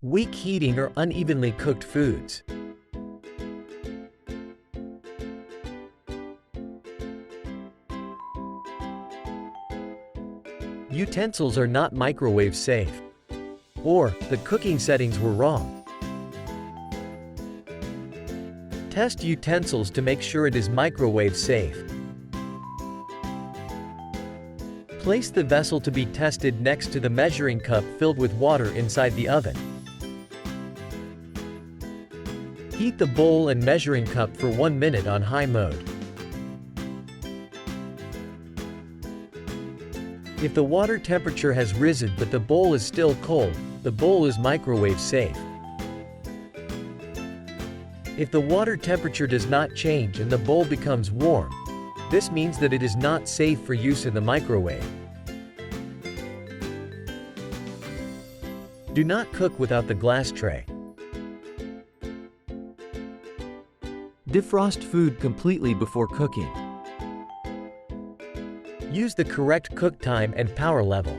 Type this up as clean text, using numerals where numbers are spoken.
Weak heating or unevenly cooked foods. Utensils are not microwave safe. Or, the cooking settings were wrong. Test utensils to make sure it is microwave safe. Place the vessel to be tested next to the measuring cup filled with water inside the oven. Heat the bowl and measuring cup for 1 minute on high mode. If the water temperature has risen but the bowl is still cold, the bowl is microwave safe. If the water temperature does not change and the bowl becomes warm, this means that it is not safe for use in the microwave. Do not cook without the glass tray. Defrost food completely before cooking. Use the correct cook time and power level.